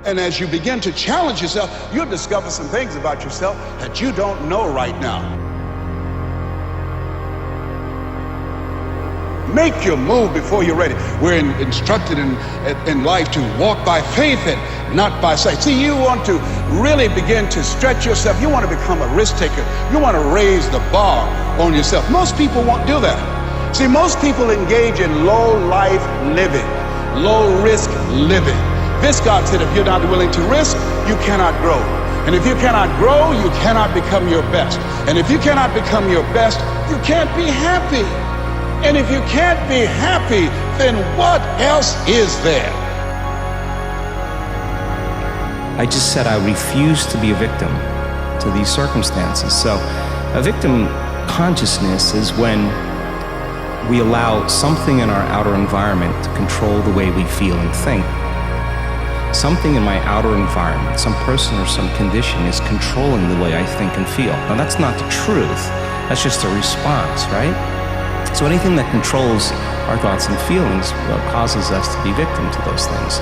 And as you begin to challenge yourself, you'll discover some things about yourself that you don't know right now. Make your move before you're ready. We're instructed in life to walk by faith and not by sight. See, you want to really begin to stretch yourself. You want to become a risk taker. You want to raise the bar on yourself. Most people won't do that. See, most people engage in low life living, low risk living. This God said, if you're not willing to risk, you cannot grow. And if you cannot grow, you cannot become your best. And if you cannot become your best, you can't be happy. And if you can't be happy, then what else is there? I just said I refuse to be a victim to these circumstances. So a victim consciousness is when we allow something in our outer environment to control the way we feel and think. Something in my outer environment, some person or some condition is controlling the way I think and feel. Now that's not the truth, that's just a response, right? So anything that controls our thoughts and feelings causes us to be victim to those things.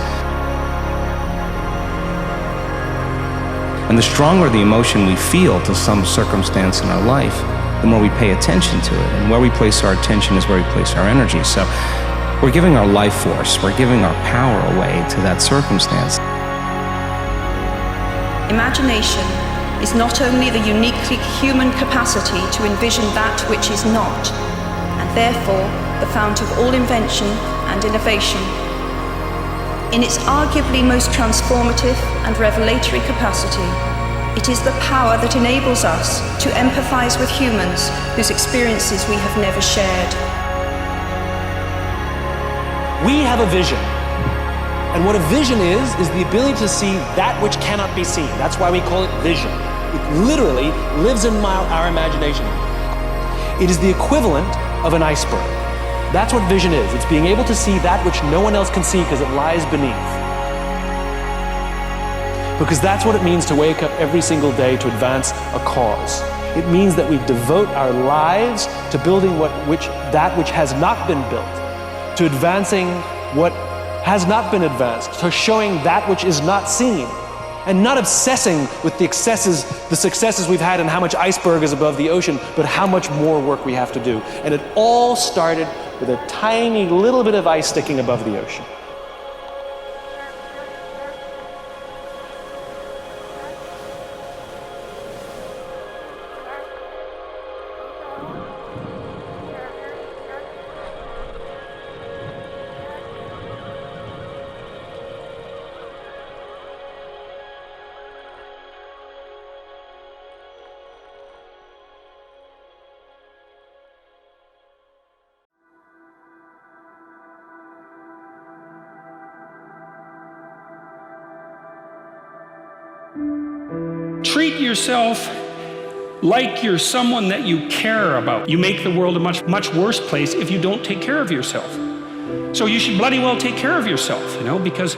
And the stronger the emotion we feel to some circumstance in our life, the more we pay attention to it. And where we place our attention is where we place our energy. So we're giving our life force, we're giving our power away to that circumstance. Imagination is not only the uniquely human capacity to envision that which is not, and therefore the fount of all invention and innovation. In its arguably most transformative and revelatory capacity, it is the power that enables us to empathize with humans whose experiences we have never shared. We have a vision. And what a vision is the ability to see that which cannot be seen. That's why we call it vision. It literally lives in our imagination. It is the equivalent of an iceberg. That's what vision is. It's being able to see that which no one else can see because it lies beneath. Because that's what it means to wake up every single day to advance a cause. It means that we devote our lives to building that which has not been built, to advancing what has not been advanced, to showing that which is not seen, and not obsessing with the successes we've had and how much iceberg is above the ocean, but how much more work we have to do. And it all started with a tiny little bit of ice sticking above the ocean. Treat yourself like you're someone that you care about. You make the world a much worse place if you don't take care of yourself. So you should bloody well take care of yourself, because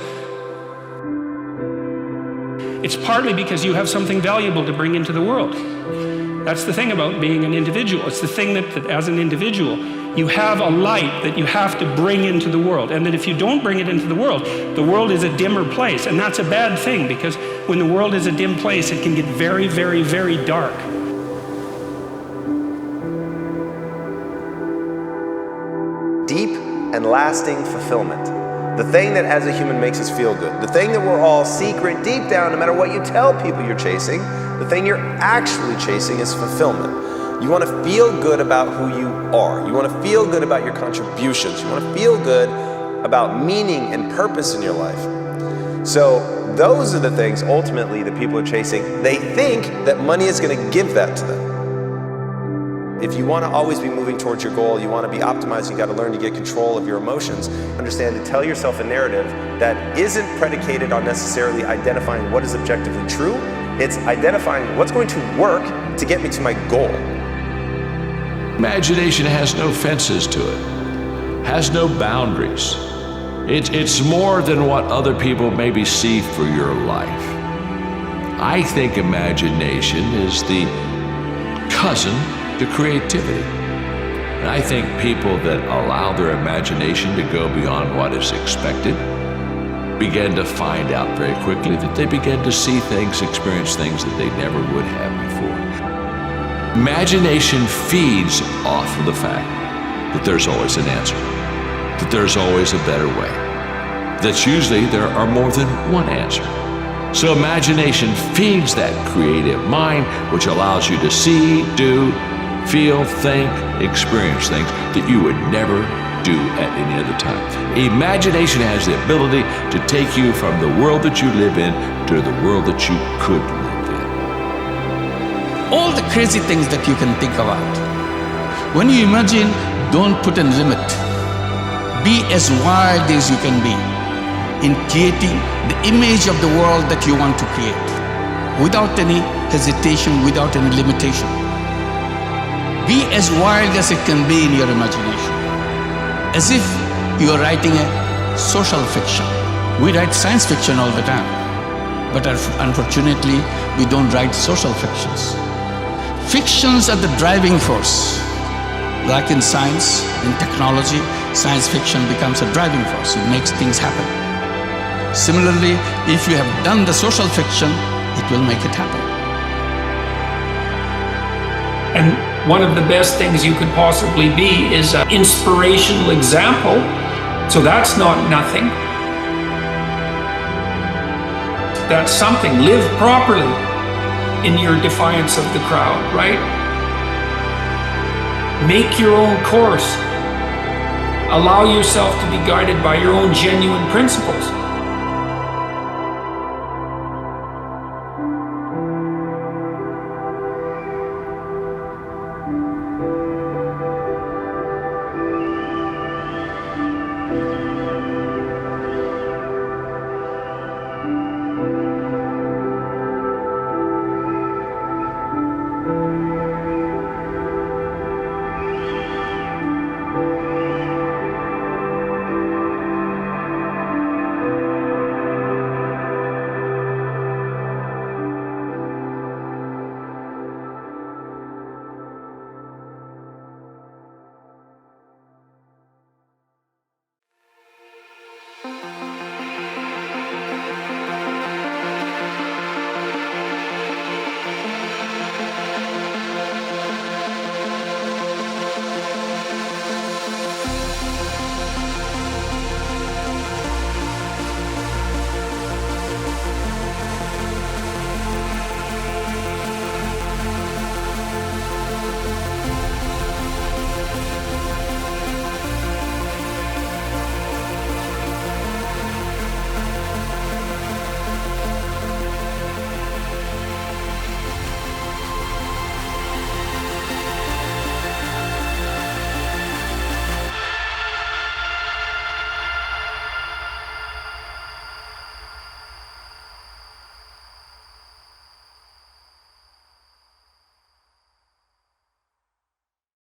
it's partly because you have something valuable to bring into the world. That's the thing about being an individual. It's the thing that as an individual, you have a light that you have to bring into the world, and that if you don't bring it into the world is a dimmer place, and that's a bad thing, because when the world is a dim place, it can get very, very, very dark. Deep and lasting fulfillment. The thing that as a human makes us feel good. The thing that we're all secret deep down, no matter what you tell people you're chasing, the thing you're actually chasing is fulfillment. You want to feel good about who you are. You want to feel good about your contributions. You want to feel good about meaning and purpose in your life. So those are the things ultimately that people are chasing. They think that money is going to give that to them. If you want to always be moving towards your goal, you want to be optimized, you got to learn to get control of your emotions. Understand to tell yourself a narrative that isn't predicated on necessarily identifying what is objectively true. It's identifying what's going to work to get me to my goal. Imagination has no fences to it, has no boundaries. It's more than what other people maybe see for your life. I think imagination is the cousin to creativity. And I think people that allow their imagination to go beyond what is expected began to find out very quickly that they began to see things, experience things that they never would have before. Imagination feeds off of the fact that there's always an answer, that there's always a better way, that usually there are more than one answer. So imagination feeds that creative mind, which allows you to see, do, feel, think, experience things that you would never do at any other time. Imagination has the ability to take you from the world that you live in to the world that you could live in. All the crazy things that you can think about. When you imagine, don't put a limit. Be as wild as you can be in creating the image of the world that you want to create, without any hesitation, without any limitation. Be as wild as it can be in your imagination, as if you are writing a social fiction. We write science fiction all the time, but unfortunately, we don't write social fictions. Fictions are the driving force. Like in science, in technology, science fiction becomes a driving force. It makes things happen. Similarly, if you have done the social fiction, it will make it happen. And one of the best things you could possibly be is an inspirational example. So that's not nothing. That's something. Live properly in your defiance of the crowd, right? Make your own course. Allow yourself to be guided by your own genuine principles.